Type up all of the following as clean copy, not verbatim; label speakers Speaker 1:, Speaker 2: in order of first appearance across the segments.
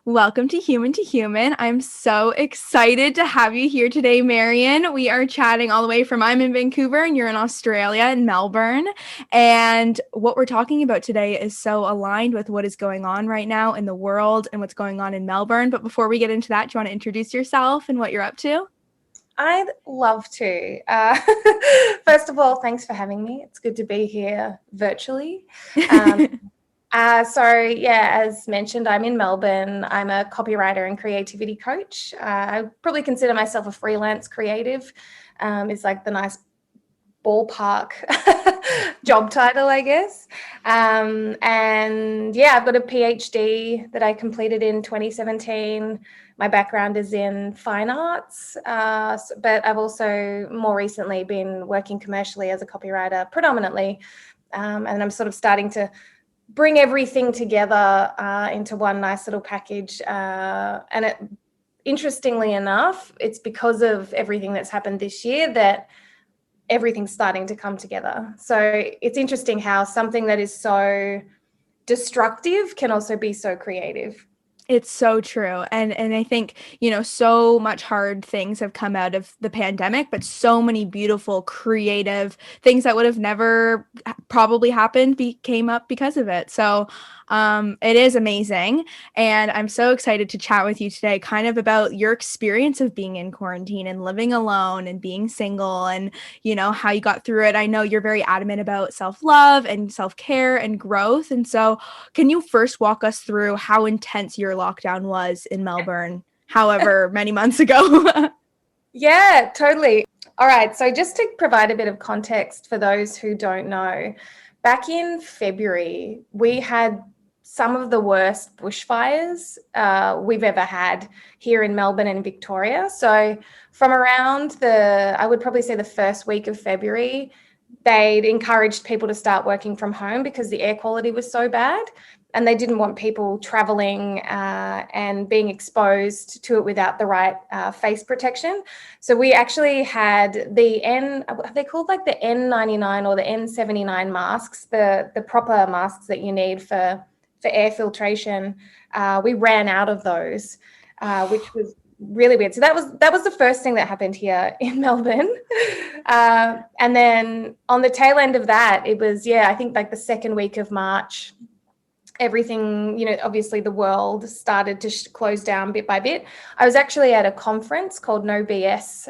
Speaker 1: Welcome to Human to Human. I'm so excited to have you here today, Marion. We are chatting all the way from I'm in Vancouver and you're in Australia in Melbourne. And what we're talking about today is so aligned with what is going on right now in the world and what's going on in Melbourne. But before we get into that, do you want to introduce yourself and what you're up to?
Speaker 2: I'd love to. First of all, thanks for having me. It's good to be here virtually. Um, as mentioned, I'm in Melbourne. I'm a copywriter and creativity coach. I probably consider myself a freelance creative. It's like the nice ballpark job title, I guess. I've got a PhD that I completed in 2017. My background is in fine arts, but I've also more recently been working commercially as a copywriter predominantly. And I'm sort of starting to bring everything together into one nice little package. Interestingly enough, it's because of everything that's happened this year that everything's starting to come together. So it's interesting how something that is so destructive can also be so creative.
Speaker 1: It's so true. And I think, so much hard things have come out of the pandemic, but so many beautiful, creative things that would have never probably happened came up because of it. So it is amazing. And I'm so excited to chat with you today, kind of about your experience of being in quarantine and living alone and being single and, how you got through it. I know you're very adamant about self-love and self-care and growth. And so can you first walk us through how intense your lockdown was in Melbourne, however many months ago?
Speaker 2: Yeah, totally. All right. So just to provide a bit of context for those who don't know, back in February, we had some of the worst bushfires we've ever had here in Melbourne and Victoria. So from around I would probably say the first week of February, they'd encouraged people to start working from home because the air quality was so bad. And they didn't want people traveling and being exposed to it without the right face protection. So we actually had they called like the N99 or the N79 masks, the proper masks that you need for air filtration. We ran out of those, which was really weird. So that was the first thing that happened here in Melbourne. And then on the tail end of that, it was, I think like the second week of March, everything, obviously the world started to close down bit by bit. I was actually at a conference called No BS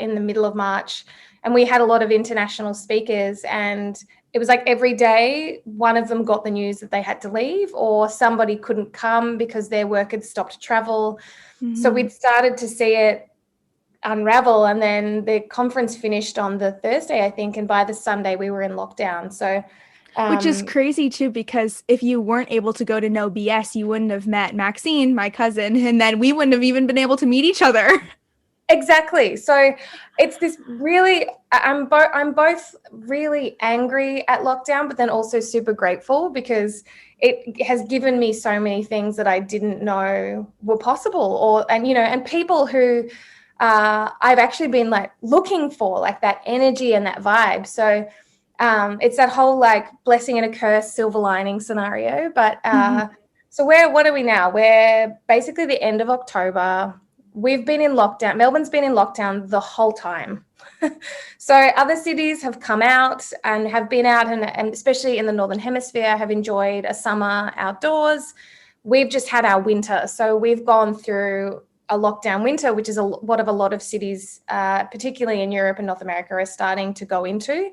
Speaker 2: in the middle of March, and we had a lot of international speakers, and it was like every day one of them got the news that they had to leave or somebody couldn't come because their work had stopped travel. Mm-hmm. So we'd started to see it unravel, and then the conference finished on the Thursday, I think, and by the Sunday we were in lockdown. So
Speaker 1: which is crazy too, because if you weren't able to go to No BS, you wouldn't have met Maxine, my cousin, and then we wouldn't have even been able to meet each other.
Speaker 2: Exactly. So it's this really, I'm both really angry at lockdown, but then also super grateful because it has given me so many things that I didn't know were possible, and people who I've actually been like looking for, like that energy and that vibe. So it's that whole like blessing and a curse silver lining scenario. But So what are we now? We're basically the end of October. We've been in lockdown. Melbourne's been in lockdown the whole time. So other cities have come out and have been out and especially in the Northern Hemisphere have enjoyed a summer outdoors. We've just had our winter. So we've gone through a lockdown winter, which is what a lot of cities, particularly in Europe and North America, are starting to go into.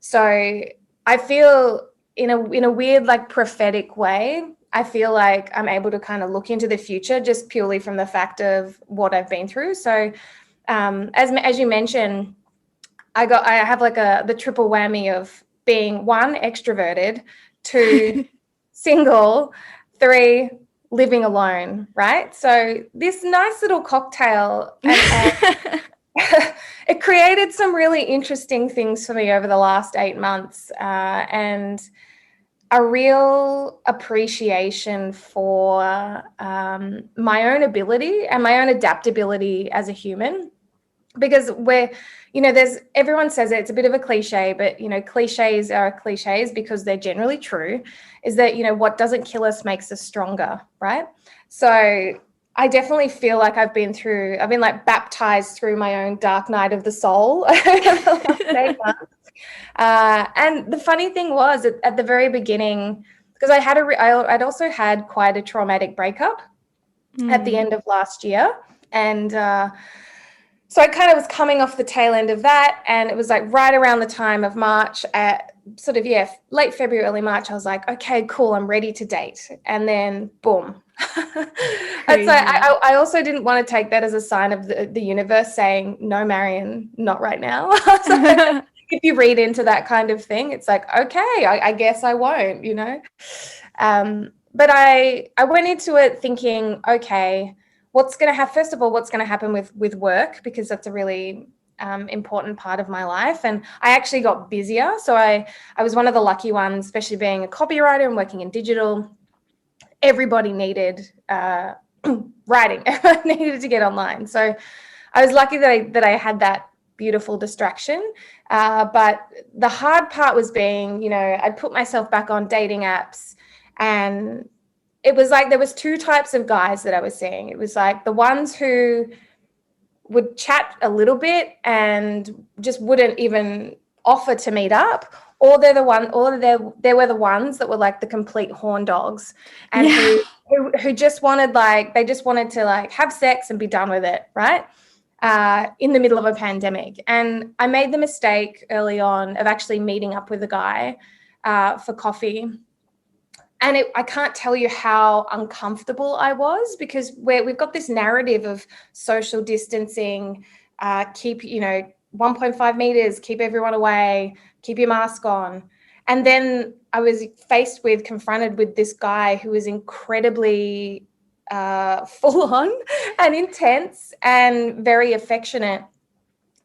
Speaker 2: So I feel in a weird, like prophetic way, I feel like I'm able to kind of look into the future just purely from the fact of what I've been through. So as you mentioned, I have like the triple whammy of being 1, extroverted, 2, single, 3, living alone, right? So this nice little cocktail and it created some really interesting things for me over the last 8 months, and a real appreciation for my own ability and my own adaptability as a human. because there's, everyone says it's a bit of a cliche, but cliches are cliches because they're generally true, is that what doesn't kill us makes us stronger, right? So I definitely feel like I've been like baptized through my own dark night of the soul over the last 8 months. And the funny thing was at the very beginning, because I'd also had quite a traumatic breakup at the end of last year, and so I kind of was coming off the tail end of that, and it was like right around the time of March, at sort of, late February, early March, I was like, okay, cool, I'm ready to date. And then boom. It's like, I also didn't want to take that as a sign of the universe saying, no, Marion, not right now. So if you read into that kind of thing, it's like, okay, I guess I won't, But I went into it thinking, okay, first of all, what's going to happen with work, because that's a really important part of my life. And I actually got busier. So I was one of the lucky ones, especially being a copywriter and working in digital. Everybody needed writing. Everybody needed to get online. So I was lucky that I had that beautiful distraction. But the hard part was being, I'd put myself back on dating apps, and it was like there was two types of guys that I was seeing. It was like the ones who would chat a little bit and just wouldn't even offer to meet up, or they were the ones that were like the complete horn dogs, and who just wanted to like have sex and be done with it, right? In the middle of a pandemic. And I made the mistake early on of actually meeting up with a guy for coffee. And I can't tell you how uncomfortable I was, because we've got this narrative of social distancing, keep, 1.5 meters, keep everyone away, keep your mask on. And then I was confronted with this guy who was incredibly full on and intense and very affectionate.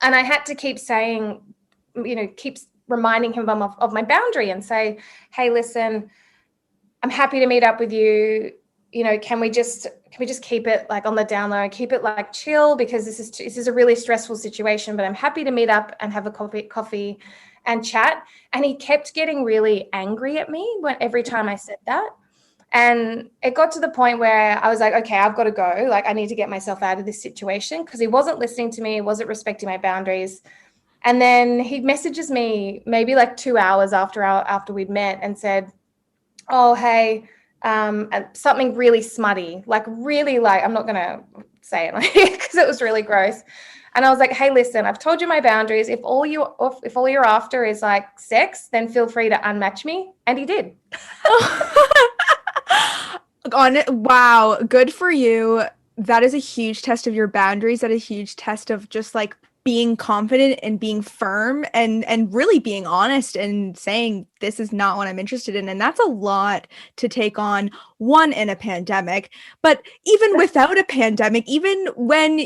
Speaker 2: And I had to keep saying, keep reminding him of my boundary and say, hey, listen, I'm happy to meet up with you. Can we just keep it like on the down low, keep it like chill, because this is a really stressful situation, but I'm happy to meet up and have a coffee and chat. And he kept getting really angry at me every time I said that. And it got to the point where I was like, okay, I've got to go. Like, I need to get myself out of this situation, because he wasn't listening to me, wasn't respecting my boundaries. And then he messages me maybe like 2 hours after we'd met and said, oh, hey, something really smutty, like really, like, I'm not going to say it because it was really gross. And I was like, hey, listen, I've told you my boundaries. If all you're after is like sex, then feel free to unmatch me. And he did.
Speaker 1: Wow, good for you. That is a huge test of your boundaries. That is a huge test of just like being confident and being firm and really being honest and saying this is not what I'm interested in. And that's a lot to take on, one, in a pandemic, but even without a pandemic, even when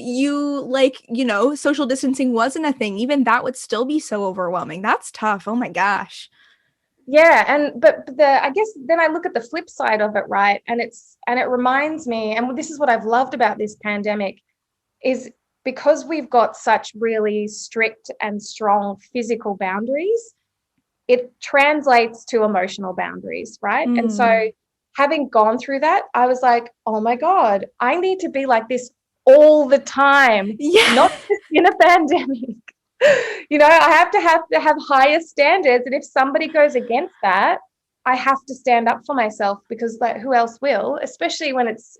Speaker 1: social distancing wasn't a thing, even that would still be so overwhelming. That's tough. Oh my gosh.
Speaker 2: Yeah, but I guess then I look at the flip side of it, right? And it reminds me, and this is what I've loved about this pandemic, is because we've got such really strict and strong physical boundaries, it translates to emotional boundaries, right? And so having gone through that, I was like, oh my God, I need to be like this all the time, not just in a pandemic. I have to have higher standards. And if somebody goes against that, I have to stand up for myself, because like, who else will, especially when it's,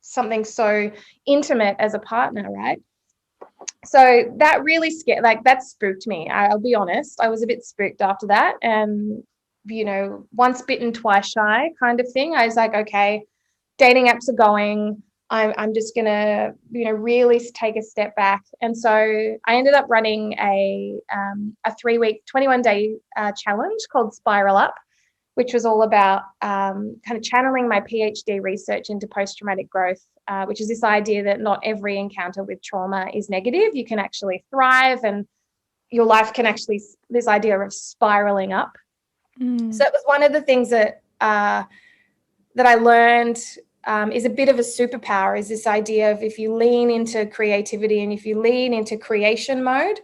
Speaker 2: something so intimate as a partner, right? So that really that spooked me. I'll be honest. I was a bit spooked after that. And, once bitten, twice shy kind of thing. I was like, okay, dating apps are going. I'm just going to, really take a step back. And so I ended up running a 3-week, 21-day challenge called Spiral Up, which was all about kind of channeling my PhD research into post-traumatic growth, which is this idea that not every encounter with trauma is negative. You can actually thrive, and your life can actually, this idea of spiraling up. So it was one of the things that I learned is a bit of a superpower, is this idea of if you lean into creativity and if you lean into creation mode,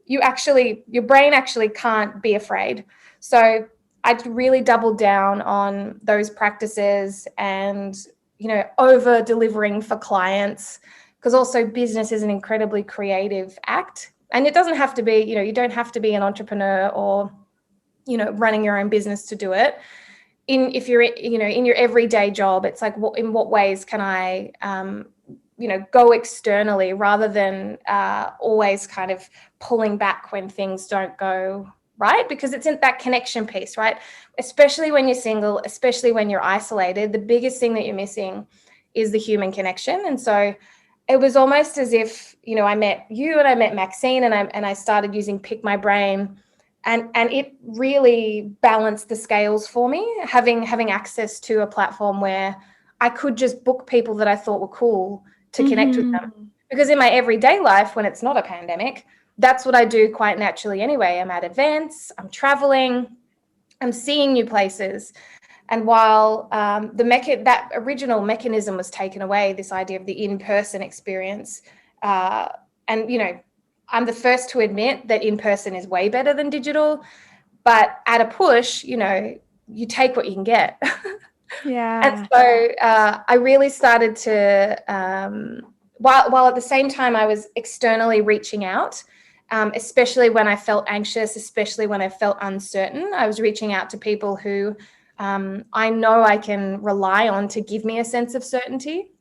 Speaker 2: your brain actually can't be afraid. So I really doubled down on those practices and, over delivering for clients, because also business is an incredibly creative act. And it doesn't have to be, you don't have to be an entrepreneur or, running your own business to do it. If you're, in your everyday job, it's like, in what ways can I, go externally rather than always kind of pulling back when things don't go right, because it's in that connection piece, right? Especially when you're single, especially when you're isolated, the biggest thing that you're missing is the human connection. And so it was almost as if, I met you and I met Maxine and I started using Pick My Brain, and it really balanced the scales for me, having access to a platform where I could just book people that I thought were cool to connect with them. Because in my everyday life, when it's not a pandemic, that's what I do quite naturally anyway. I'm at events, I'm traveling, I'm seeing new places. And while that original mechanism was taken away, this idea of the in-person experience, and I'm the first to admit that in-person is way better than digital, but at a push, you take what you can get.
Speaker 1: Yeah.
Speaker 2: And so I really started to, while at the same time I was externally reaching out, especially when I felt anxious, especially when I felt uncertain, I was reaching out to people who I know I can rely on to give me a sense of certainty.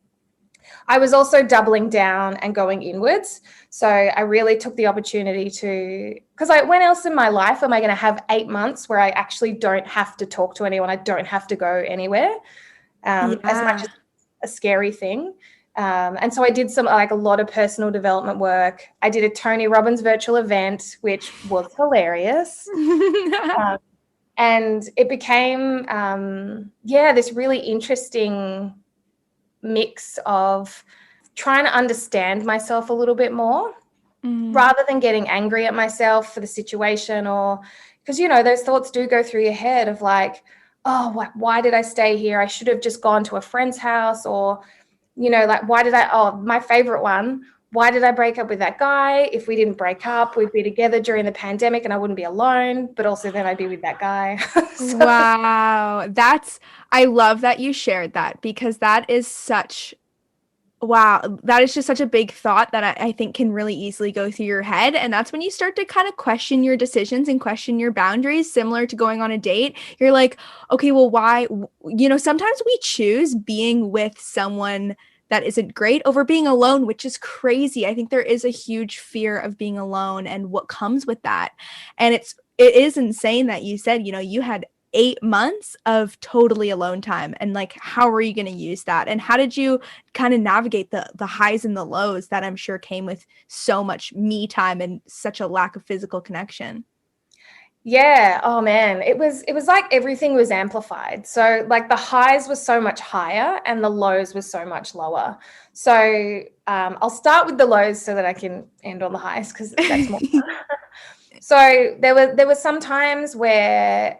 Speaker 2: I was also doubling down and going inwards. So I really took the opportunity because when else in my life am I going to have 8 months where I actually don't have to talk to anyone? I don't have to go anywhere, as much as a scary thing. And so I did a lot of personal development work. I did a Tony Robbins virtual event, which was hilarious. And it became, this really interesting mix of trying to understand myself a little bit more, rather than getting angry at myself for the situation, or because those thoughts do go through your head of like, oh, why did I stay here? I should have just gone to a friend's house, or my favorite one, why did I break up with that guy? If we didn't break up, we'd be together during the pandemic and I wouldn't be alone, but also then I'd be with that guy. So,
Speaker 1: Wow. I love that you shared that, because that is wow, that is just such a big thought that I think can really easily go through your head. And that's when you start to kind of question your decisions and question your boundaries, similar to going on a date. You're like, okay, well, why? Sometimes we choose being with someone that isn't great over being alone, which is crazy. I think there is a huge fear of being alone and what comes with that. And it is insane that you said, you had 8 months of totally alone time, and like, how are you going to use that, and how did you kind of navigate the highs and the lows that I'm sure came with so much me time and such a lack of physical connection?
Speaker 2: Yeah. Oh man, it was like everything was amplified. So like the highs were so much higher and the lows were so much lower. So I'll start with the lows so that I can end on the highs, because that's more fun. So there were some times where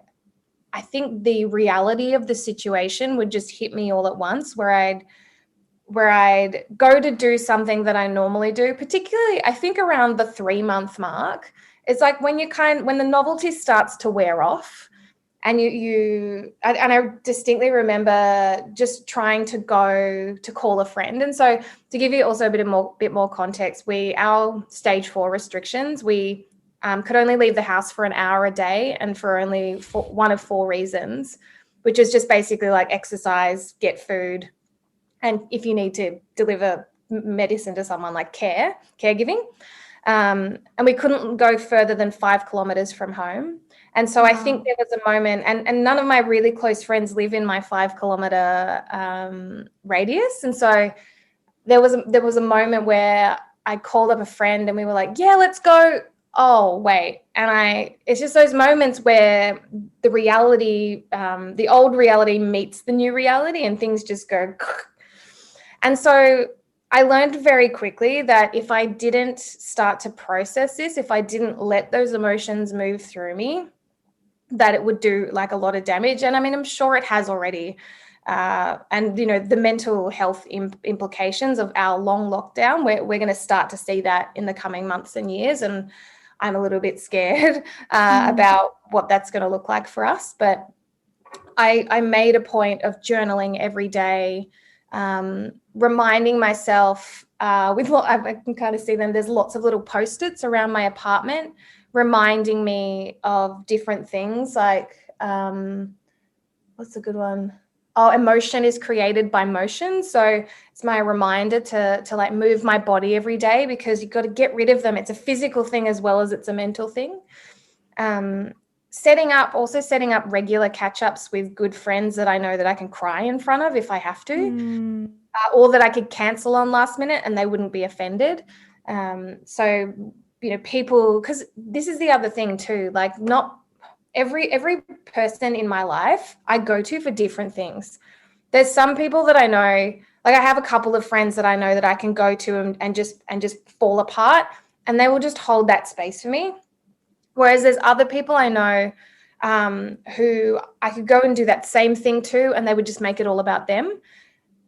Speaker 2: I think the reality of the situation would just hit me all at once, where I'd go to do something that I normally do, particularly I think around the 3-month mark. It's like when the novelty starts to wear off, and I distinctly remember just trying to go to call a friend. And so to give you also a bit more context, our stage 4 restrictions, we could only leave the house for an hour a day, and for only one of 4 reasons, which is just basically like exercise, get food, and if you need to deliver medicine to someone, like caregiving. And we couldn't go further than 5 kilometers from home. And so I think there was a moment, and none of my really close friends live in my 5-kilometer radius. And so there was a moment where I called up a friend and we were like, yeah, let's go. Oh, wait. And it's just those moments where the reality, the old reality meets the new reality, and things just go. And so I learned very quickly that if I didn't start to process this, if I didn't let those emotions move through me, that it would do like a lot of damage. And I mean, I'm sure it has already. and the mental health implications of our long lockdown. We're going to start to see that in the coming months and years, and I'm a little bit scared about what that's going to look like for us. But I made a point of journaling every day, reminding myself I can kind of see them. There's lots of little Post-its around my apartment reminding me of different things, like what's a good one? Oh, emotion is created by motion. So it's my reminder to like move my body every day, because you've got to get rid of them. It's a physical thing as well as it's a mental thing. Setting up regular catch-ups with good friends that I know that I can cry in front of if I have to, or that I could cancel on last minute and they wouldn't be offended. So, people, because this is the other thing too, like not every person in my life I go to for different things. There's some people that I know, like I have a couple of friends that I know that I can go to and just fall apart, and they will just hold that space for me. Whereas there's other people I know who I could go and do that same thing to, and they would just make it all about them,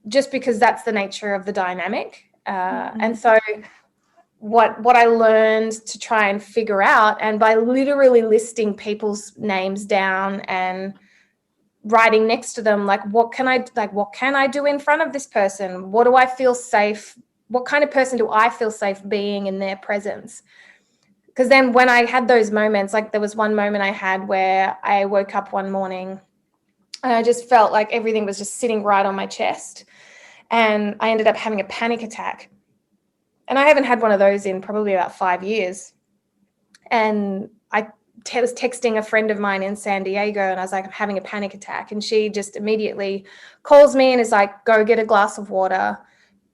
Speaker 2: just because that's the nature of the dynamic. And so what I learned to try and figure out, and by literally listing people's names down and writing next to them, like what can I do in front of this person? What do I feel safe? What kind of person do I feel safe being in their presence? Because then when I had those moments, like there was one moment I had where I woke up one morning and I just felt like everything was just sitting right on my chest, and I ended up having a panic attack. And I haven't had one of those in probably about 5 years. And I was texting a friend of mine in San Diego, and I was like, I'm having a panic attack. And she just immediately calls me and is like, go get a glass of water,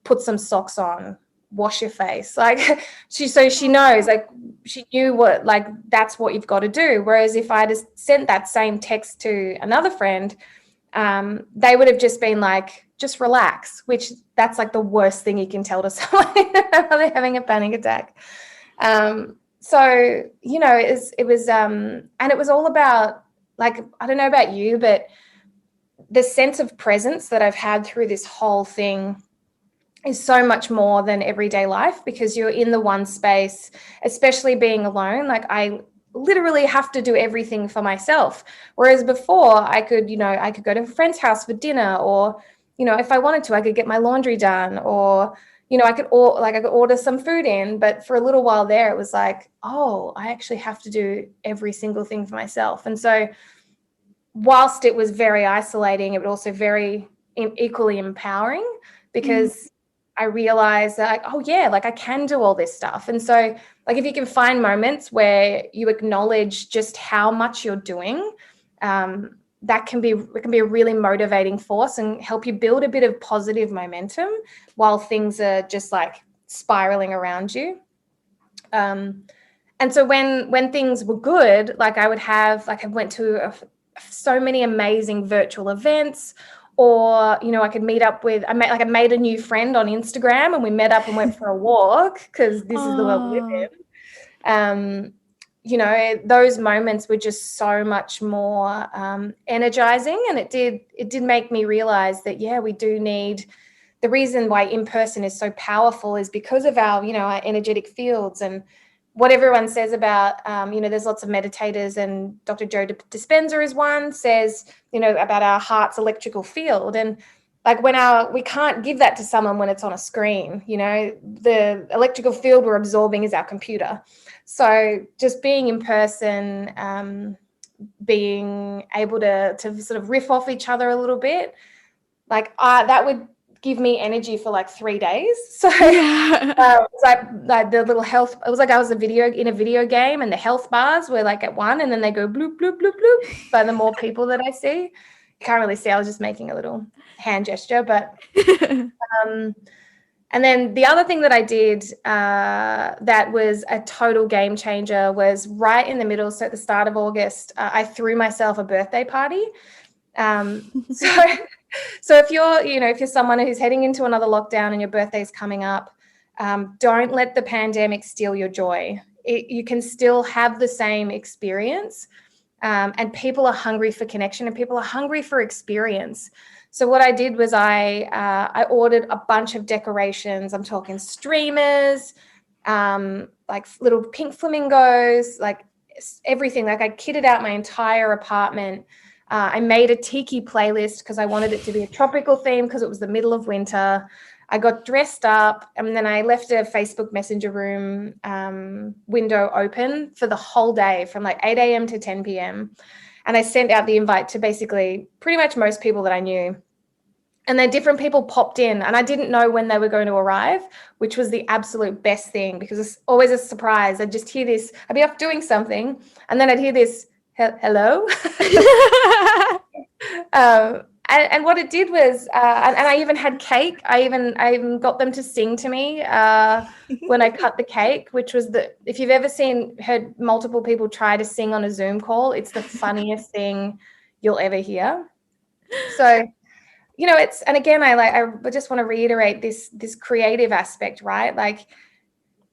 Speaker 2: put some socks on, wash your face. Like she knows, like she knew what, like that's what you've got to do. Whereas if I just sent that same text to another friend, they would have just been like, just relax, which that's like the worst thing you can tell to someone while they're having a panic attack. So, it was, and it was all about, like, I don't know about you, but the sense of presence that I've had through this whole thing is so much more than everyday life, because you're in the one space, especially being alone. Like I literally have to do everything for myself. Whereas before I could go to a friend's house for dinner, or, if I wanted to, I could get my laundry done, or, I could order some food in. But for a little while there, it was like, oh, I actually have to do every single thing for myself. And so whilst it was very isolating, it was also very equally empowering, because I realized that, like, oh yeah, like I can do all this stuff. And so, like, if you can find moments where you acknowledge just how much you're doing, it can be a really motivating force and help you build a bit of positive momentum while things are just like spiraling around you. And so when things were good, like I went to so many amazing virtual events, or, I could meet up with, I made a new friend on Instagram, and we met up and went for a walk, because this is the world we live in. Those moments were just so much more energizing, and it did make me realize that, yeah, we do need, the reason why in-person is so powerful is because of our energetic fields. And what everyone says about, there's lots of meditators, and Dr. Joe Dispenza is one, says, about our heart's electrical field. And like we can't give that to someone when it's on a screen, the electrical field we're absorbing is our computer. So just being in person, being able to sort of riff off each other a little bit, like that would give me energy for like 3 days. So it's like the little health, it was like I was in a video game, and the health bars were like at 1, and then they go bloop, bloop, bloop, bloop by the more people that I see. You can't really see, I was just making a little hand gesture, but and then the other thing that I did that was a total game changer was right in the middle. So at the start of August, I threw myself a birthday party. So if you're someone who's heading into another lockdown and your birthday's coming up, don't let the pandemic steal your joy. You can still have the same experience, and people are hungry for connection, and people are hungry for experience. So what I did was I ordered a bunch of decorations. I'm talking streamers, like little pink flamingos, like everything. Like I kitted out my entire apartment. I made a tiki playlist because I wanted it to be a tropical theme because it was the middle of winter. I got dressed up, and then I left a Facebook Messenger room window open for the whole day from like 8 a.m. to 10 p.m. And I sent out the invite to basically pretty much most people that I knew. And then different people popped in, and I didn't know when they were going to arrive, which was the absolute best thing because it's always a surprise. I'd just hear this, I'd be off doing something, and then I'd hear this, hello. And what it did was, and I even had cake. I even got them to sing to me when I cut the cake, which was if you've ever heard multiple people try to sing on a Zoom call, it's the funniest thing you'll ever hear. So, and again, I just want to reiterate this creative aspect, right? Like,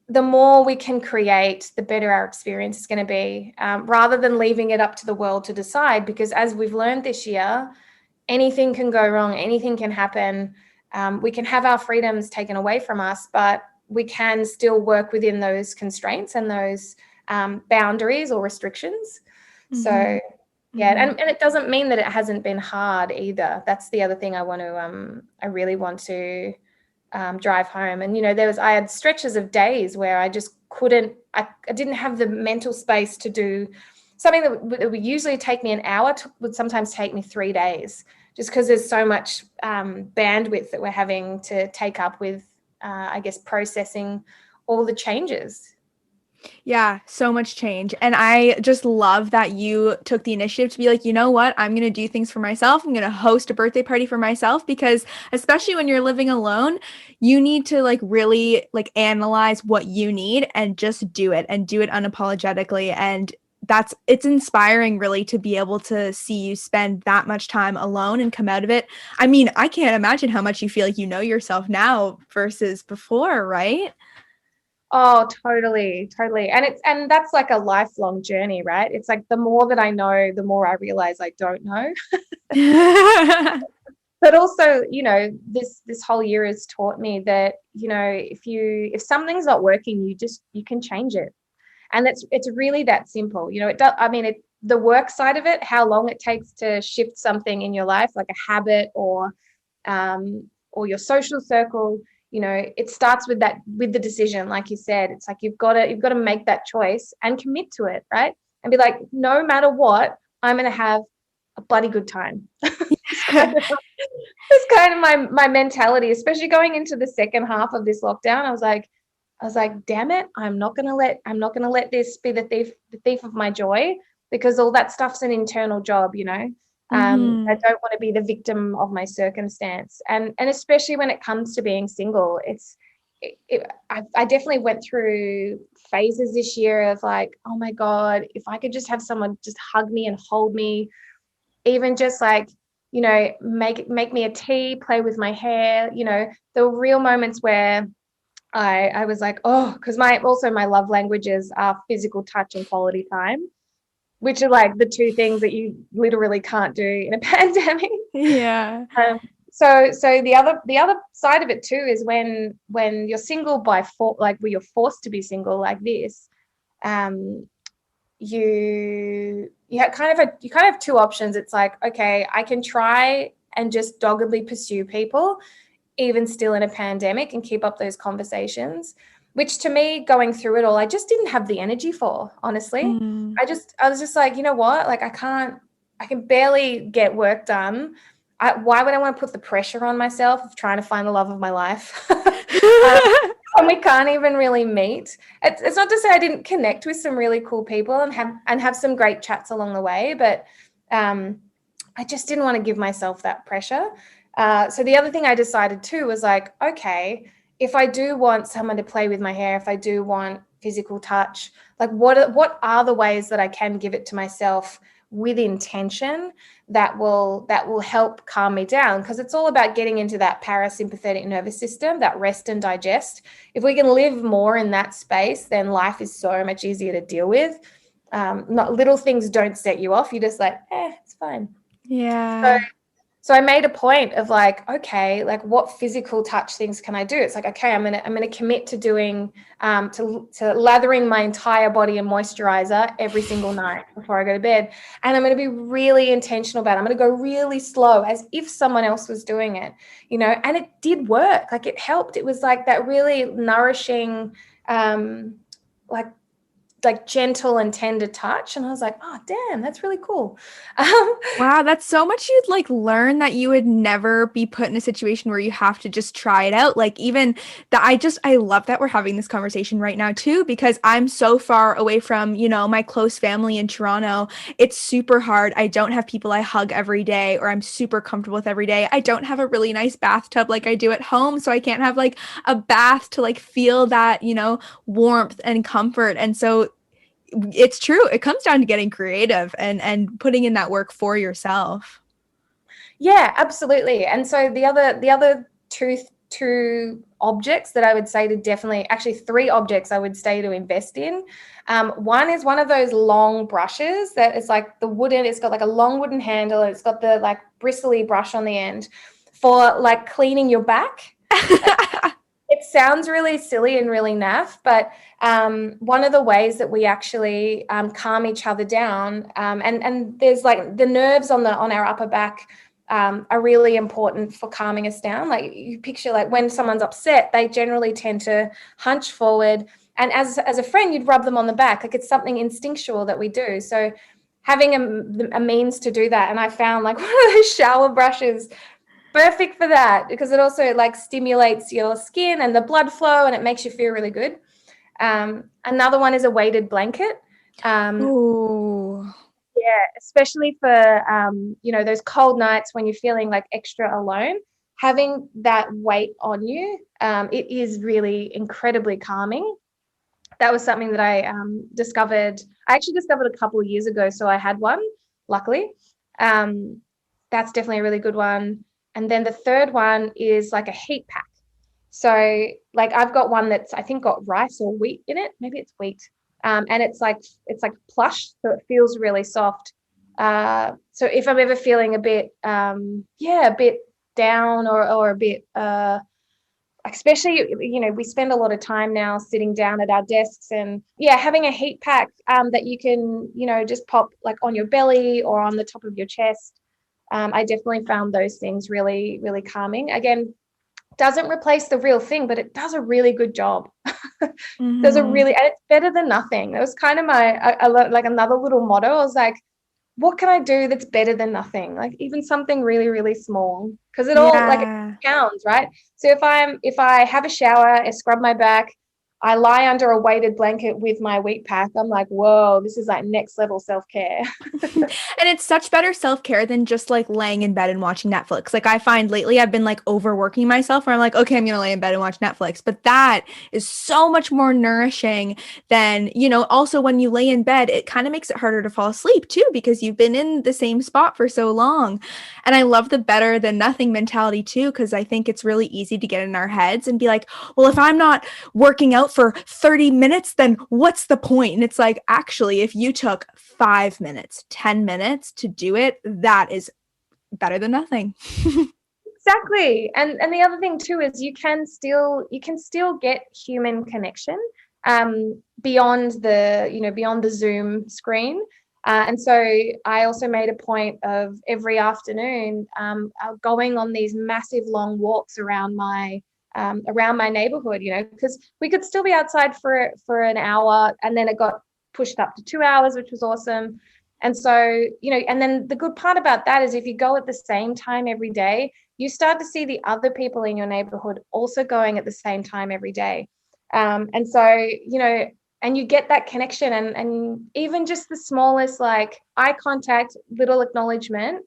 Speaker 2: the more we can create, the better our experience is going to be, rather than leaving it up to the world to decide. Because as we've learned this year, anything can go wrong, anything can happen. We can have our freedoms taken away from us, but we can still work within those constraints and those boundaries or restrictions. Mm-hmm. So, yeah, and it doesn't mean that it hasn't been hard either. That's the other thing I really want to drive home. And, I had stretches of days where I just I didn't have the mental space to do something that would usually take me an hour would sometimes take me 3 days, just because there's so much bandwidth that we're having to take up with, I guess, processing all the changes.
Speaker 1: Yeah, so much change. And I just love that you took the initiative to be like, you know what, I'm going to do things for myself. I'm going to host a birthday party for myself, because especially when you're living alone, you need to like really like analyze what you need and just do it and do it unapologetically. And it's inspiring really to be able to see you spend that much time alone and come out of it. I mean, I can't imagine how much you feel like you know yourself now versus before, right?
Speaker 2: Oh, totally. And that's like a lifelong journey, right? It's like the more that I know, the more I realize I don't know. But also, this whole year has taught me that, if something's not working, you can change it. And it's really that simple. The work side of it, how long it takes to shift something in your life, like a habit or your social circle, it starts with the decision. Like you said, it's like you've got to make that choice and commit to it, right? And be like, no matter what, I'm going to have a bloody good time. That's kind of my mentality, especially going into the second half of this lockdown. I was like, damn it, I'm not gonna let this be the thief of my joy, because all that stuff's an internal job, I don't want to be the victim of my circumstance, and especially when it comes to being single, I definitely went through phases this year of like, oh my God, if I could just have someone just hug me and hold me, even just like, make me a tea, play with my hair. There were real moments where I was like, oh, because my love languages are physical touch and quality time, which are like the two things that you literally can't do in a pandemic.
Speaker 1: Yeah.
Speaker 2: So the other side of it too is when you're single where you're forced to be single like this, you kind of have two options. It's like, okay, I can try and just doggedly pursue people, even still in a pandemic, and keep up those conversations, which to me, going through it all, I just didn't have the energy for, honestly. I was just like, you know what? Like, I can barely get work done. Why would I want to put the pressure on myself of trying to find the love of my life? And we can't even really meet. It's not to say I didn't connect with some really cool people and have some great chats along the way, but I just didn't want to give myself that pressure. So the other thing I decided too was like, okay, if I do want someone to play with my hair, if I do want physical touch, like what are the ways that I can give it to myself with intention that will help calm me down? Because it's all about getting into that parasympathetic nervous system, that rest and digest. If we can live more in that space, then life is so much easier to deal with. Not little things don't set you off. You're just like, it's fine.
Speaker 1: Yeah.
Speaker 2: So I made a point of like, okay, like what physical touch things can I do? It's like, okay, I'm gonna commit to doing to lathering my entire body in moisturizer every single night before I go to bed. And I'm gonna be really intentional about it. I'm gonna go really slow as if someone else was doing it, and it did work. Like it helped. It was like that really nourishing, like gentle and tender touch. And I was like, oh damn, that's really cool. um,
Speaker 1: Wow, that's so much you'd like learn that you would never be put in a situation where you have to just try it out. Like even that I love that we're having this conversation right now too, because I'm so far away from, my close family in Toronto. It's super hard. I don't have people I hug every day or I'm super comfortable with every day. I don't have a really nice bathtub like I do at home, so I can't have like a bath to like feel that, warmth and comfort. And so it's true. It comes down to getting creative and putting in that work for yourself.
Speaker 2: Yeah, absolutely. And so the other two objects that I would say to definitely, actually three objects I would say to invest in. One is one of those long brushes that is like it's got like a long wooden handle. And it's got the like bristly brush on the end for like cleaning your back. It sounds really silly and really naff, but one of the ways that we actually calm each other down, and there's like the nerves on our upper back are really important for calming us down. Like you picture, like when someone's upset, they generally tend to hunch forward, and as a friend, you'd rub them on the back. Like it's something instinctual that we do. So having a means to do that, and I found like one of those shower brushes perfect for that because it also like stimulates your skin and the blood flow and it makes you feel really good. Another one is a weighted blanket.
Speaker 1: Oh,
Speaker 2: Yeah, especially for those cold nights when you're feeling like extra alone. Having that weight on you, it is really incredibly calming. That was something that I discovered. I actually discovered a couple of years ago, so I had one, luckily. Um, that's definitely a really good one. And then the third one is like a heat pack. So like I've got one that's I think got rice or wheat in it. Maybe it's wheat. And it's like plush, so it feels really soft. So if I'm ever feeling a bit a bit down or a bit especially we spend a lot of time now sitting down at our desks, and having a heat pack that you can just pop like on your belly or on the top of your chest. I definitely found those things really, really calming. Again, doesn't replace the real thing, but it does a really good job.
Speaker 1: mm-hmm.
Speaker 2: And it's better than nothing. That was kind of like another little motto. I was like, what can I do that's better than nothing? Like even something really, really small, because it all like it
Speaker 1: Yeah.
Speaker 2: counts, right? So if I have a shower, I scrub my back, I lie under a weighted blanket with my wheat pack, I'm like, whoa, this is like next level self-care.
Speaker 1: And it's such better self-care than just like laying in bed and watching Netflix. Like I find lately I've been like overworking myself where I'm like, okay, I'm gonna lay in bed and watch Netflix. But that is so much more nourishing than, also when you lay in bed, it kind of makes it harder to fall asleep too, because you've been in the same spot for so long. And I love the better than nothing mentality too, because I think it's really easy to get in our heads and be like, well, if I'm not working out for 30 minutes, then what's the point? And it's like, actually, if you took 5 minutes, 10 minutes to do it, that is better than nothing.
Speaker 2: Exactly. And the other thing too is you can still get human connection beyond the Zoom screen. And so I also made a point of every afternoon going on these massive long walks around my neighborhood, because we could still be outside for an hour, and then it got pushed up to 2 hours, which was awesome. And so, and then the good part about that is if you go at the same time every day, you start to see the other people in your neighborhood also going at the same time every day. And so, and you get that connection, and even just the smallest like eye contact, little acknowledgement,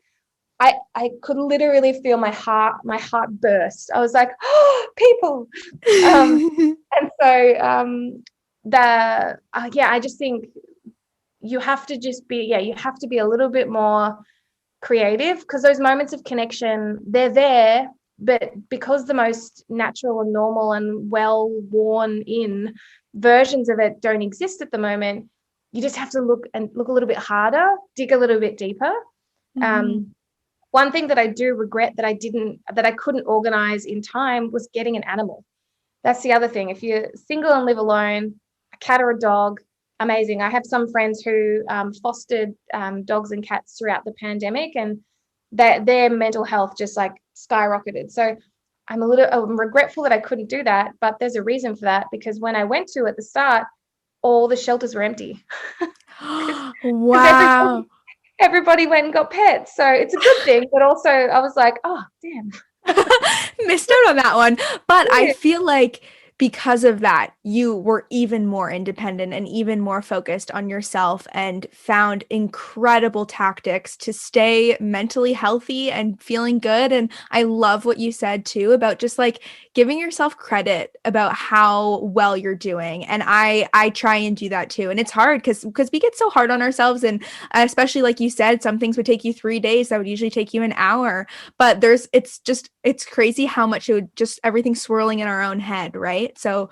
Speaker 2: I could literally feel my heart burst. I was like, oh, people. And so I just think you have to be a little bit more creative, because those moments of connection, they're there, but because the most natural and normal and well worn in versions of it don't exist at the moment, you just have to look a little bit harder, dig a little bit deeper.
Speaker 1: Mhm.
Speaker 2: um, one thing that I do regret that I couldn't organize in time was getting an animal. That's the other thing. If you're single and live alone, a cat or a dog, amazing. I have some friends who fostered dogs and cats throughout the pandemic, and their mental health just like skyrocketed. So I'm regretful that I couldn't do that, but there's a reason for that, because when I went to at the start, all the shelters were empty because
Speaker 1: Wow.
Speaker 2: everybody went and got pets. So it's a good thing, but also I was like, oh damn.
Speaker 1: Missed out on that one. But I feel like because of that, you were even more independent and even more focused on yourself and found incredible tactics to stay mentally healthy and feeling good. And I love what you said too about just like giving yourself credit about how well you're doing. And I try and do that too. And it's hard because we get so hard on ourselves. And especially like you said, some things would take you 3 days that would usually take you an hour. But it's crazy how much it would just everything swirling in our own head, right? So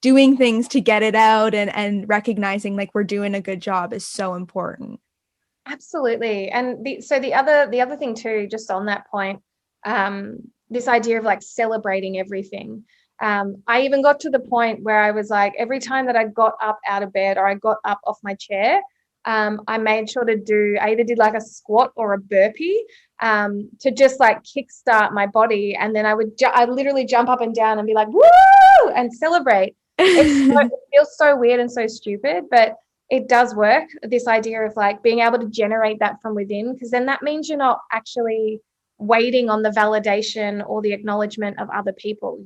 Speaker 1: doing things to get it out and recognizing like we're doing a good job is so important.
Speaker 2: Absolutely. And the other thing too, just on that point, this idea of like celebrating everything. I even got to the point where I was like, every time that I got up out of bed or I got up off my chair, I made sure I either did like a squat or a burpee, to just like kickstart my body. And then I literally jump up and down and be like, woo, and celebrate. It feels so weird and so stupid, but it does work. This idea of like being able to generate that from within, because then that means you're not actually waiting on the validation or the acknowledgement of other people,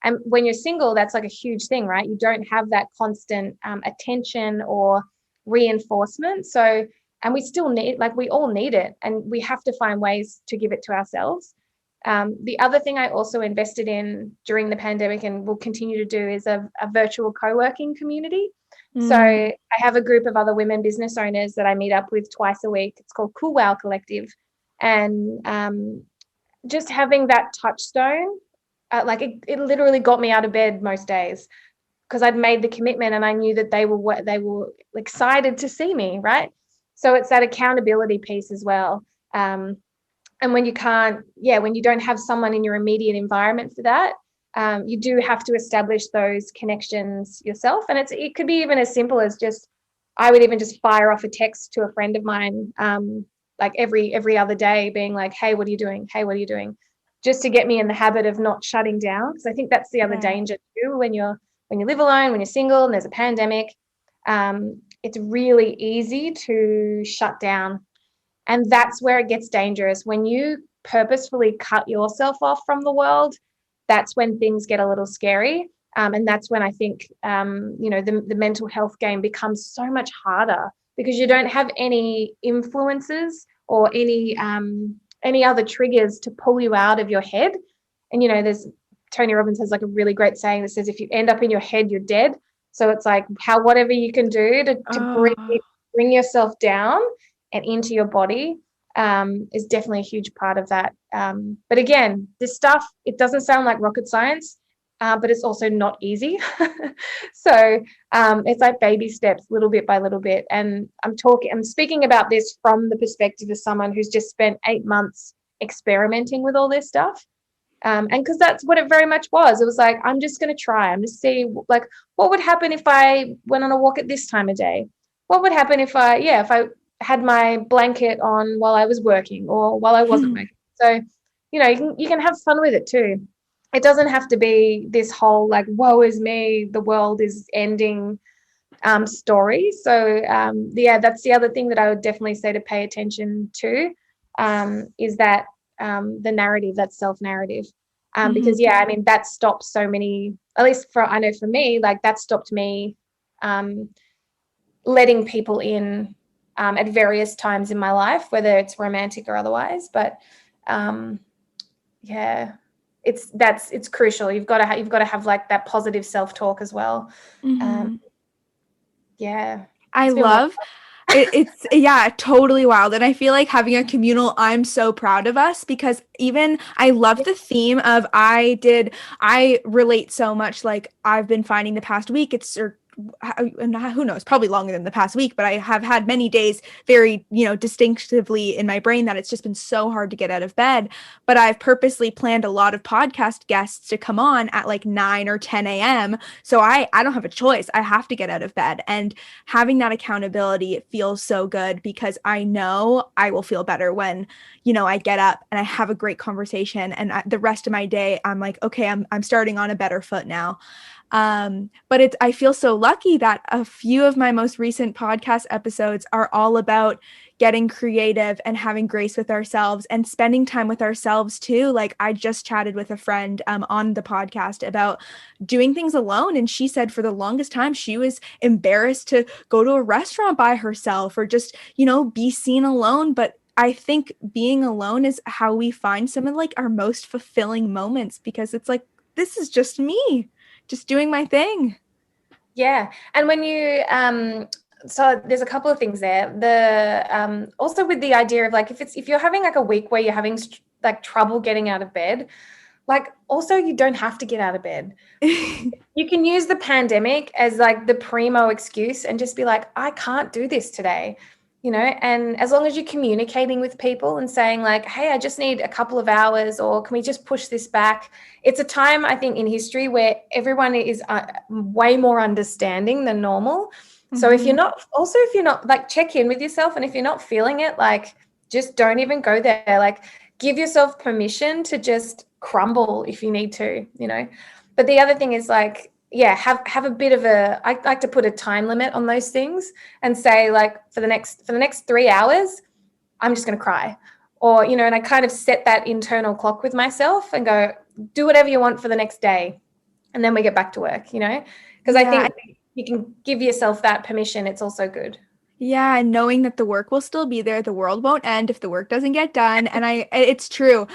Speaker 2: And when you're single, that's like a huge thing, right? You don't have that constant attention or reinforcement. So, and we all need it, and we have to find ways to give it to ourselves. The other thing I also invested in during the pandemic and will continue to do is a virtual co-working community. So I have a group of other women business owners that I meet up with twice a week. It's called Cool Wow Collective. And just having that touchstone, like it literally got me out of bed most days, because I'd made the commitment and I knew that they were excited to see me, right? So it's that accountability piece as well. And when you don't have someone in your immediate environment for that, you do have to establish those connections yourself. And it could be even as simple as I would even just fire off a text to a friend of mine, like every other day, being like, hey, what are you doing? Hey, what are you doing? Just to get me in the habit of not shutting down. Because I think that's the other danger too, when you live alone, when you're single and there's a pandemic, it's really easy to shut down. And that's where it gets dangerous. When you purposefully cut yourself off from the world, that's when things get a little scary. And that's when I think, the mental health game becomes so much harder, because you don't have any influences or any other triggers to pull you out of your head. And, there's Tony Robbins has like a really great saying that says, if you end up in your head, you're dead. So it's like whatever you can do to bring yourself down and into your body is definitely a huge part of that. But again, this stuff, it doesn't sound like rocket science, but it's also not easy. So it's like baby steps, little bit by little bit. And I'm speaking about this from the perspective of someone who's just spent 8 months experimenting with all this stuff. And because that's what it very much was. It was like, I'm just going to try. I'm just see like what would happen if I went on a walk at this time of day. What would happen if I had my blanket on while I was working or while I wasn't working. So, you can have fun with it too. It doesn't have to be this whole like, woe is me, the world is ending story. So that's the other thing that I would definitely say to pay attention to, is that the narrative, that self-narrative. Because that stops so many, at least I know for me, like that stopped me letting people in at various times in my life, whether it's romantic or otherwise. But it's crucial. You've got to have like that positive self-talk as well.
Speaker 1: I love it's totally wild. And I feel like having a communal, I'm so proud of us, because even I love the theme of I relate so much. Like I've been finding the past week, or and who knows, probably longer than the past week, but I have had many days very, distinctively in my brain that it's just been so hard to get out of bed. But I've purposely planned a lot of podcast guests to come on at like 9 or 10 a.m. So I don't have a choice. I have to get out of bed. And having that accountability, it feels so good because I know I will feel better when, I get up and I have a great conversation, and the rest of my day, I'm like, okay, I'm starting on a better foot now. But I feel so lucky that a few of my most recent podcast episodes are all about getting creative and having grace with ourselves and spending time with ourselves too. Like I just chatted with a friend on the podcast about doing things alone. And she said for the longest time, she was embarrassed to go to a restaurant by herself or just, be seen alone. But I think being alone is how we find some of like our most fulfilling moments, because it's like, this is just me, just doing my thing.
Speaker 2: Yeah. And when you so there's a couple of things there. The also with the idea of like if you're having like a week where you're having like trouble getting out of bed, like also you don't have to get out of bed. You can use the pandemic as like the primo excuse and just be like, I can't do this today. And as long as you're communicating with people and saying like, hey, I just need a couple of hours, or can we just push this back? It's a time, I think, in history where everyone is way more understanding than normal. So if you're not like, check in with yourself. And if you're not feeling it, like, just don't even go there. Like, give yourself permission to just crumble if you need to, But the other thing is like, yeah, have a bit of I like to put a time limit on those things and say like for the next 3 hours, I'm just going to cry, or, and I kind of set that internal clock with myself and go, do whatever you want for the next day. And then we get back to work, because I think you can give yourself that permission. It's also good.
Speaker 1: Yeah, and knowing that the work will still be there, the world won't end if the work doesn't get done. And it's true.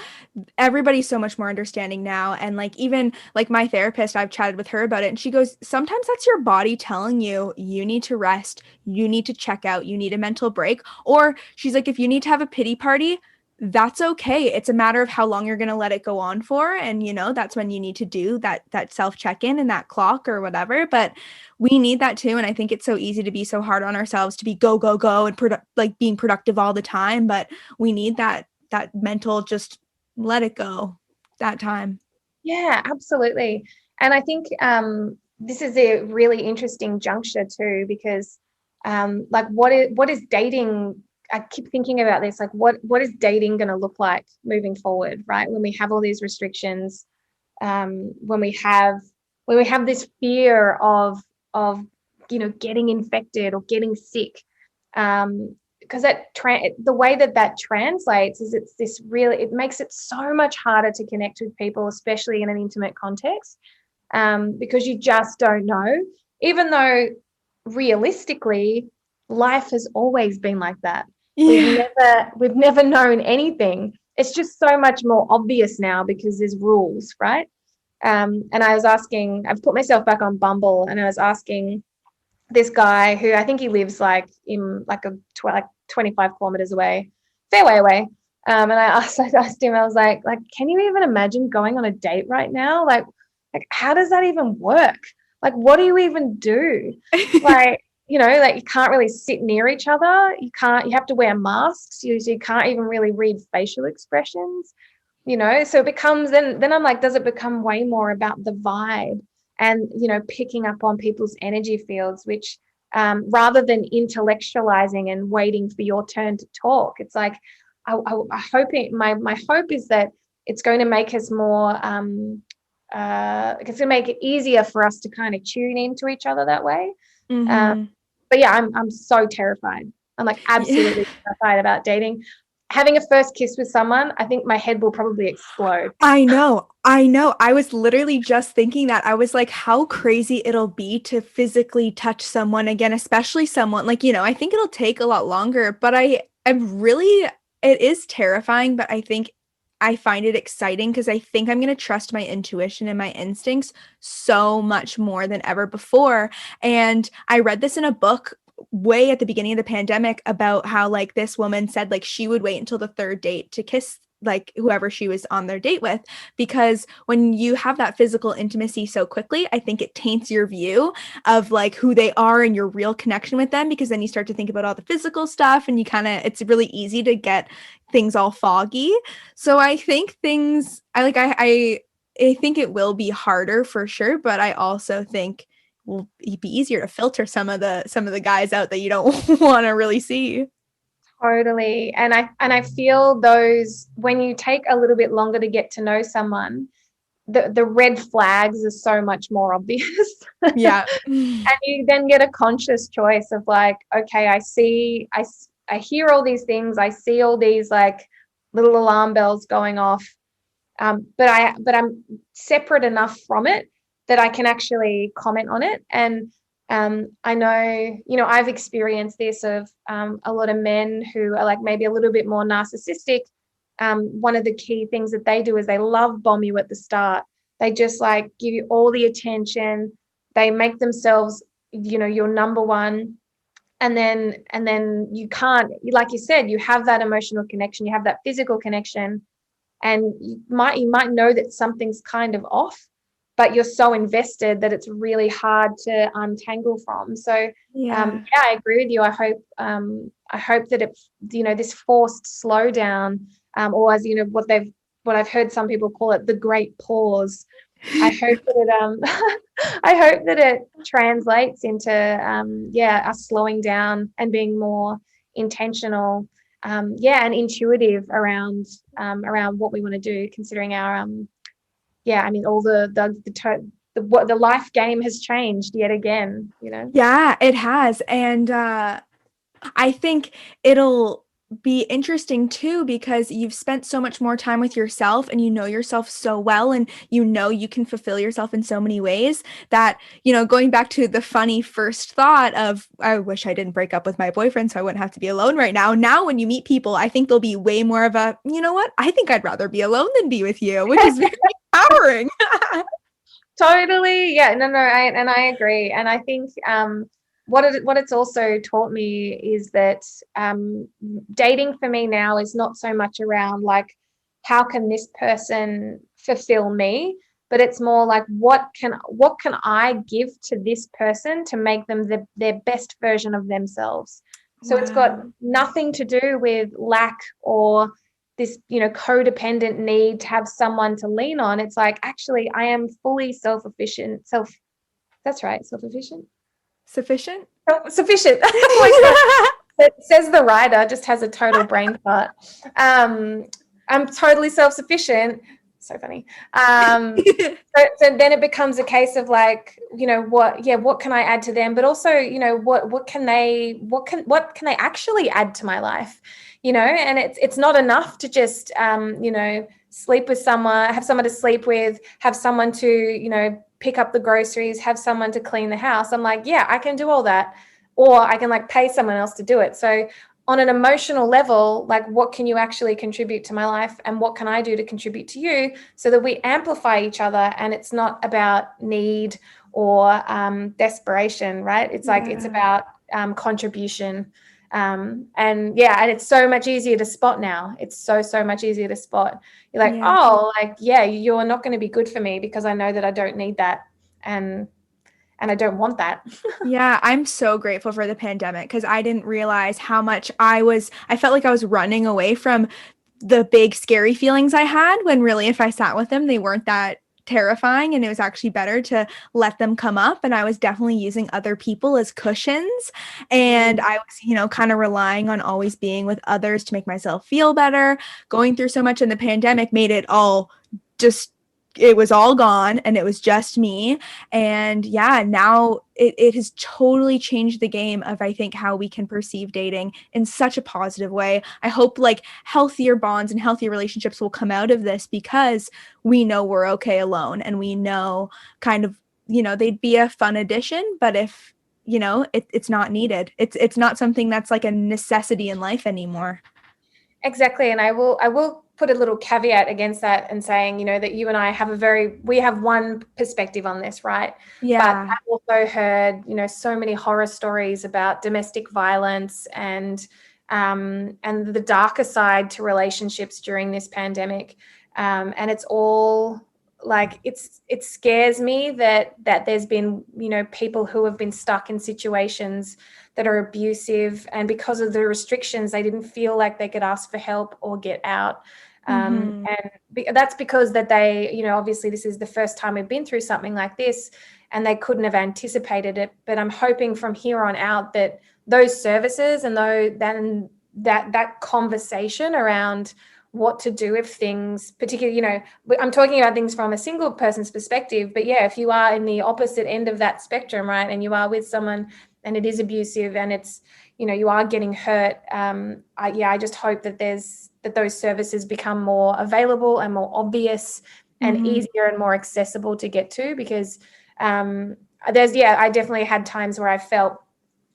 Speaker 1: Everybody's so much more understanding now. And like, even like my therapist, I've chatted with her about it, and she goes, sometimes that's your body telling you, you need to rest, you need to check out, you need a mental break. Or she's like, if you need to have a pity party, that's okay. It's a matter of how long you're going to let it go on for. And, that's when you need to do that self check-in and that clock or whatever. But we need that too. And I think it's so easy to be so hard on ourselves to be go, go, go and like being productive all the time. But we need that mental, just let it go, that time.
Speaker 2: Yeah, absolutely. And I think this is a really interesting juncture too, because like what is dating? I keep thinking about this, like what is dating going to look like moving forward, right? When we have all these restrictions, when we have this fear of getting infected or getting sick, because the way that translates is it makes it so much harder to connect with people, especially in an intimate context, because you just don't know, even though realistically life has always been like that.
Speaker 1: Yeah.
Speaker 2: We've never known anything. It's just so much more obvious now because there's rules, right? And I've put myself back on Bumble, and I was asking this guy who I think he lives like in like 25 kilometers away, fair way away. And I asked him, I was like, can you even imagine going on a date right now? Like how does that even work? Like, what do you even do? Like, like you can't really sit near each other. You have to wear masks. You can't even really read facial expressions, so it becomes, then I'm like, does it become way more about the vibe and, picking up on people's energy fields, which rather than intellectualizing and waiting for your turn to talk, it's like, I hope my hope is that it's going to make us more, it's going to make it easier for us to kind of tune into each other that way.
Speaker 1: Mm-hmm.
Speaker 2: But yeah, I'm so terrified. I'm like absolutely terrified about dating. Having a first kiss with someone, I think my head will probably explode.
Speaker 1: I know. I was literally just thinking that. I was like, how crazy it'll be to physically touch someone again, especially someone like, I think it'll take a lot longer, but it is terrifying, but I think I find it exciting because I think I'm going to trust my intuition and my instincts so much more than ever before. And I read this in a book way at the beginning of the pandemic about how like this woman said like she would wait until the third date to kiss like whoever she was on their date with, because when you have that physical intimacy so quickly, I think it taints your view of like who they are and your real connection with them, because then you start to think about all the physical stuff and you kind of, it's really easy to get things all foggy. So I think I think it will be harder for sure, but I also think will be easier to filter some of the guys out that you don't want to really see.
Speaker 2: Totally. And I feel those, when you take a little bit longer to get to know someone, the red flags are so much more obvious.
Speaker 1: Yeah.
Speaker 2: And you then get a conscious choice of like, okay, I hear all these things, I see all these like little alarm bells going off, but I'm separate enough from it that I can actually comment on it. And I know, I've experienced this of a lot of men who are like maybe a little bit more narcissistic. One of the key things that they do is they love bomb you at the start. They just like give you all the attention. They make themselves, your number one. And then you can't, like you said, you have that emotional connection, you have that physical connection, and you might know that something's kind of off, but you're so invested that it's really hard to untangle from. So
Speaker 1: Yeah.
Speaker 2: yeah, I agree with you. I hope that it, this forced slowdown, or as what I've heard some people call it, the great pause. I hope that I hope that it translates into yeah, us slowing down and being more intentional, yeah, and intuitive around what we want to do, considering our yeah, I mean all what the life game has changed yet again.
Speaker 1: Yeah, it has. And I think it'll be interesting too, because you've spent so much more time with yourself and you know yourself so well, and you know you can fulfill yourself in so many ways that, going back to the funny first thought of, I wish I didn't break up with my boyfriend so I wouldn't have to be alone right now. Now, when you meet people, I think there'll be way more of a, you know what? I think I'd rather be alone than be with you, which is very empowering.
Speaker 2: Totally. Yeah, no, no, I agree. And I think what it's also taught me is that dating for me now is not so much around like how can this person fulfill me, but it's more like what can I give to this person to make them their best version of themselves. So it's got
Speaker 1: Wow.
Speaker 2: nothing to do with lack or this codependent need to have someone to lean on. It's like, actually, I am fully self-efficient. That's right, self-efficient.
Speaker 1: Sufficient?
Speaker 2: Sufficient. Oh my god. It says the writer, just has a total brain fart. I'm totally self-sufficient. So funny. So then it becomes a case of like, what can I add to them, but also, what can they actually add to my life, and it's not enough to just sleep with someone, have someone to sleep with, have someone to pick up the groceries, have someone to clean the house. I'm like, yeah, I can do all that, or I can like pay someone else to do it. So on an emotional level, like what can you actually contribute to my life, and what can I do to contribute to you, so that we amplify each other, and it's not about need or desperation, right? It's like it's
Speaker 1: Yeah.
Speaker 2: about contribution. And yeah, and it's so much easier to spot now. It's so much easier to spot. You're like,
Speaker 1: Yeah.
Speaker 2: oh, like, yeah, you're not going to be good for me because I know that I don't need that, and I don't want that.
Speaker 1: Yeah, I'm so grateful for the pandemic, because I didn't realize how much I felt like I was running away from the big scary feelings I had, when really if I sat with them, they weren't that terrifying, and it was actually better to let them come up. And I was definitely using other people as cushions, and I was, kind of relying on always being with others to make myself feel better, going through so much, and the pandemic made it all just, it was all gone and it was just me. And yeah, now it has totally changed the game of, I think, how we can perceive dating in such a positive way. I hope like healthier bonds and healthier relationships will come out of this, because we know we're okay alone, and we know kind of, they'd be a fun addition, but if, it's not needed. It's not something that's like a necessity in life anymore.
Speaker 2: Exactly. And I will put a little caveat against that and saying, that you and I we have one perspective on this, right? But
Speaker 1: Yeah.
Speaker 2: I've also heard, so many horror stories about domestic violence and and the darker side to relationships during this pandemic. And it's all like it scares me that there's been, you know, people who have been stuck in situations that are abusive, and because of the restrictions they didn't feel like they could ask for help or get out.
Speaker 1: Mm-hmm.
Speaker 2: And that's because that they, you know, obviously this is the first time we've been through something like this, and they couldn't have anticipated it. But I'm hoping from here on out that those services and then that conversation around what to do if things, particularly, you know, I'm talking about things from a single person's perspective, but yeah, if you are in the opposite end of that spectrum, right, and you are with someone and it is abusive and it's, you know, you are getting hurt, I just hope that those services become more available and more obvious and
Speaker 1: Mm-hmm.
Speaker 2: easier and more accessible to get to, because I definitely had times where I felt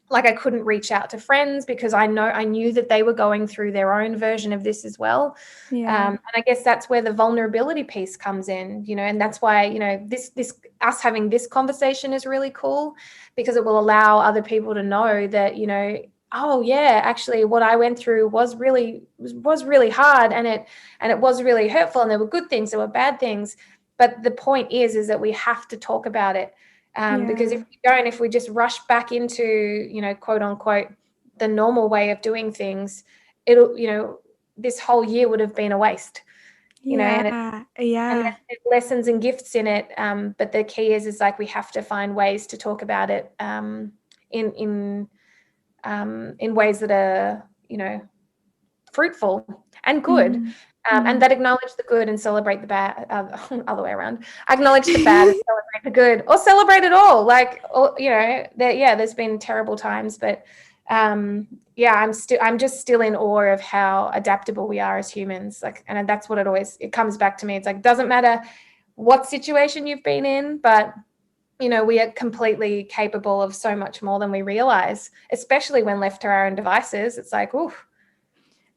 Speaker 2: like I couldn't reach out to friends because I knew that they were going through their own version of this as well.
Speaker 1: Yeah.
Speaker 2: And I guess that's where the vulnerability piece comes in, you know, and that's why, you know, this us having this conversation is really cool, because it will allow other people to know that, you know, oh yeah, actually what I went through was really hard, and it was really hurtful, and there were good things, there were bad things. But the point is that we have to talk about it. Because
Speaker 1: Yeah.
Speaker 2: if we just rush back into, you know, quote unquote, the normal way of doing things, it'll, you know, this whole year would have been a waste, you know,
Speaker 1: Yeah.
Speaker 2: and
Speaker 1: Yeah.
Speaker 2: there's lessons and gifts in it. But the key is like we have to find ways to talk about it in in ways that are, you know, fruitful and good,
Speaker 1: Mm-hmm.
Speaker 2: and
Speaker 1: Mm-hmm.
Speaker 2: that acknowledge the good and celebrate the bad. Other way around, acknowledge the bad and celebrate the good, or celebrate it all. Like, you know, there's been terrible times, but yeah, I'm just still in awe of how adaptable we are as humans. Like, and that's what it comes back to me. It's like, doesn't matter what situation you've been in, but you know, we are completely capable of so much more than we realize, especially when left to our own devices. It's like, ooh,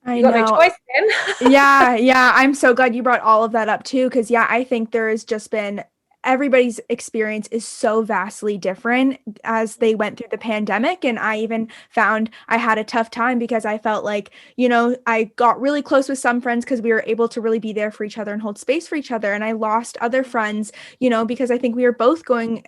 Speaker 1: I
Speaker 2: you got no
Speaker 1: know.
Speaker 2: choice then.
Speaker 1: Yeah, yeah. I'm so glad you brought all of that up too, because yeah, I think there has just been everybody's experience is so vastly different as they went through the pandemic. And I even found I had a tough time because I felt like, you know, I got really close with some friends because we were able to really be there for each other and hold space for each other. And I lost other friends, you know, because I think we were both going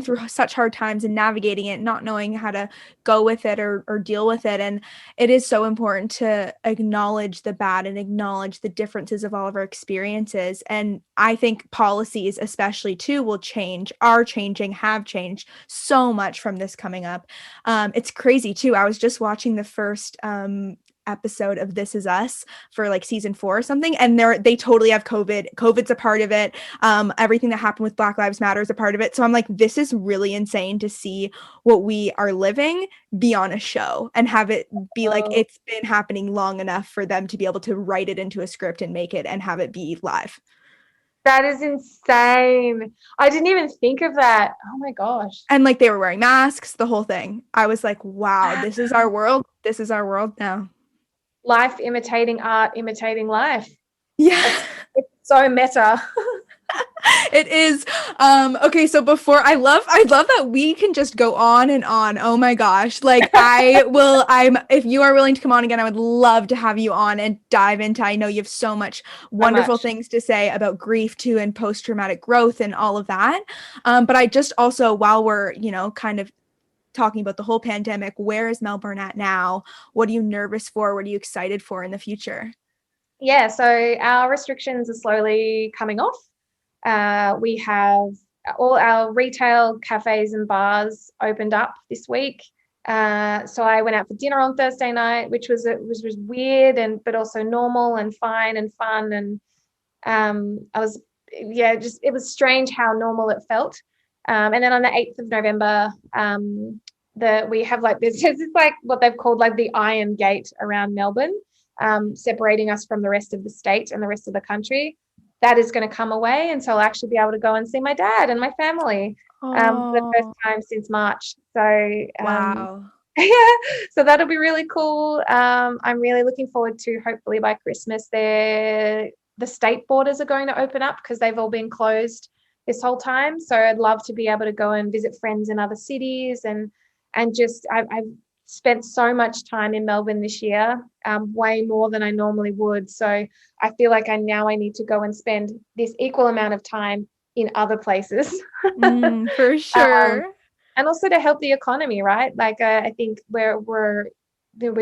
Speaker 1: through such hard times and navigating it, not knowing how to go with it or deal with it. And it is so important to acknowledge the bad and acknowledge the differences of all of our experiences. And I think policies, especially too, will change, are changing, have changed so much from this coming up. It's crazy too. I was just watching the first episode of This Is Us for like season 4 or something, and they totally have COVID's a part of it. Everything that happened with Black Lives Matter is a part of it. So I'm like, this is really insane to see what we are living be on a show and have it be like
Speaker 2: Oh,
Speaker 1: it's been happening long enough for them to be able to write it into a script and make it and have it be live.
Speaker 2: that is insane. I didn't even think of that. Oh my gosh.
Speaker 1: And like they were wearing masks, the whole thing. I was like, wow, this is our world. This is our world now.
Speaker 2: Life imitating art, imitating life.
Speaker 1: Yeah.
Speaker 2: It's so meta.
Speaker 1: It is. Okay, so before I love that we can just go on and on. Oh my gosh. Like I'm if you are willing to come on again, I would love to have you on and dive into. I know you have so much
Speaker 2: So
Speaker 1: wonderful
Speaker 2: much.
Speaker 1: things to say about grief too and post-traumatic growth and all of that. But I just also, while we're, you know, kind of talking about the whole pandemic, where is Melbourne at now? What are you nervous for? What are you excited for in the future?
Speaker 2: Yeah, so our restrictions are slowly coming off. We have all our retail cafes and bars opened up this week. So I went out for dinner on Thursday night, which was weird and but also normal and fine and fun. And I was, yeah, just it was strange how normal it felt. And then on the 8th of November, we have like this, it's like what they've called like the Iron Gate around Melbourne, separating us from the rest of the state and the rest of the country. That is going to come away, and so I'll actually be able to go and see my dad and my family for the first
Speaker 1: Oh,
Speaker 2: time since March. So
Speaker 1: wow.
Speaker 2: yeah, so that'll be really cool. I'm really looking forward to hopefully by Christmas the state borders are going to open up because they've all been closed this whole time. So I'd love to be able to go and visit friends in other cities and just I've spent so much time in Melbourne this year, way more than I normally would. So I feel like I need to go and spend this equal amount of time in other places.
Speaker 1: For
Speaker 2: um,
Speaker 1: sure.
Speaker 2: and also to help the economy, right? Like I think we're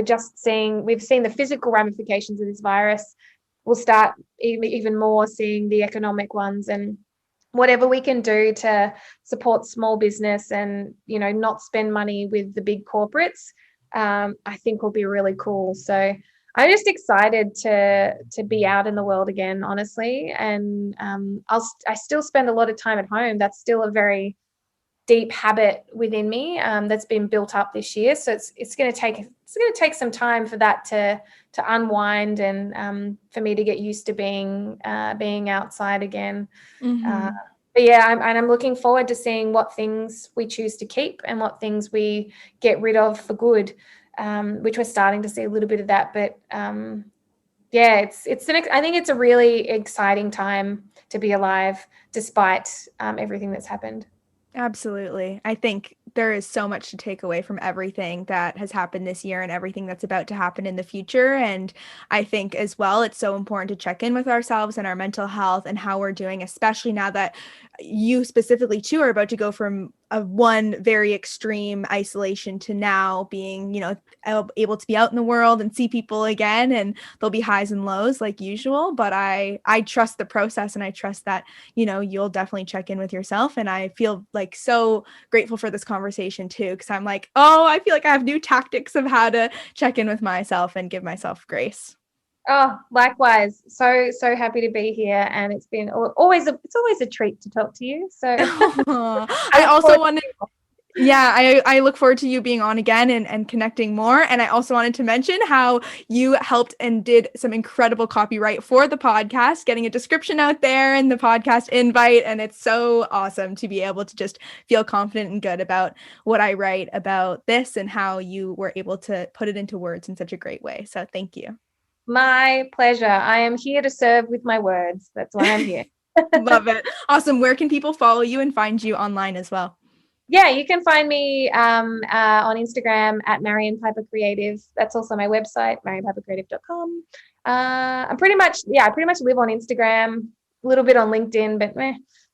Speaker 2: just seeing we've seen the physical ramifications of this virus. We'll start even more seeing the economic ones, and whatever we can do to support small business and not spend money with the big corporates, I think will be really cool. So I'm just excited to be out in the world again, honestly. And I still spend a lot of time at home. That's still a very deep habit within me, that's been built up this year. So it's going to take some time for that to unwind, and for me to get used to being outside again.
Speaker 1: Mm-hmm.
Speaker 2: But yeah, I'm looking forward to seeing what things we choose to keep and what things we get rid of for good, which we're starting to see a little bit of that. But yeah, I think it's a really exciting time to be alive despite everything that's happened.
Speaker 1: Absolutely. I think there is so much to take away from everything that has happened this year and everything that's about to happen in the future. And I think as well, it's so important to check in with ourselves and our mental health and how we're doing, especially now that you specifically too are about to go from a one very extreme isolation to now being, able to be out in the world and see people again. And there'll be highs and lows like usual. But I trust the process, and I trust that you'll definitely check in with yourself. And I feel like so grateful for this conversation too, because I'm like, oh, I feel like I have new tactics of how to check in with myself and give myself grace.
Speaker 2: Oh, likewise. So happy to be here, and it's always a treat to talk to you. So I
Speaker 1: I
Speaker 2: look
Speaker 1: also
Speaker 2: forward
Speaker 1: want to
Speaker 2: to
Speaker 1: Yeah, I look forward to you being on again and connecting more. And I also wanted to mention how you helped and did some incredible copyright for the podcast, getting a description out there and the podcast invite. And it's so awesome to be able to just feel confident and good about what I write about this and how you were able to put it into words in such a great way. So thank you.
Speaker 2: My pleasure. I am here to serve with my words. That's why I'm here.
Speaker 1: Love it. Awesome. Where can people follow you and find you online as well?
Speaker 2: Yeah, you can find me on Instagram at Marion Piper Creative. That's also my website, marionpipercreative.com. I pretty much live on Instagram, a little bit on LinkedIn, but meh.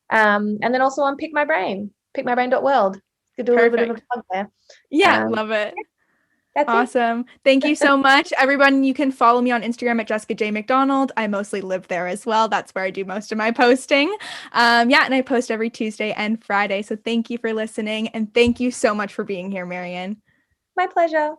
Speaker 2: And then also on pickmybrain.world. Could do a little bit of a
Speaker 1: Perfect.
Speaker 2: plug there.
Speaker 1: Yeah,
Speaker 2: Um,
Speaker 1: love it.
Speaker 2: that's it.
Speaker 1: Awesome. Thank you so much. Everyone, you can follow me on Instagram at Jessica J. McDonald. I mostly live there as well. That's where I do most of my posting. Yeah, and I post every Tuesday and Friday. So thank you for listening. And thank you so much for being here, Marion.
Speaker 2: My pleasure.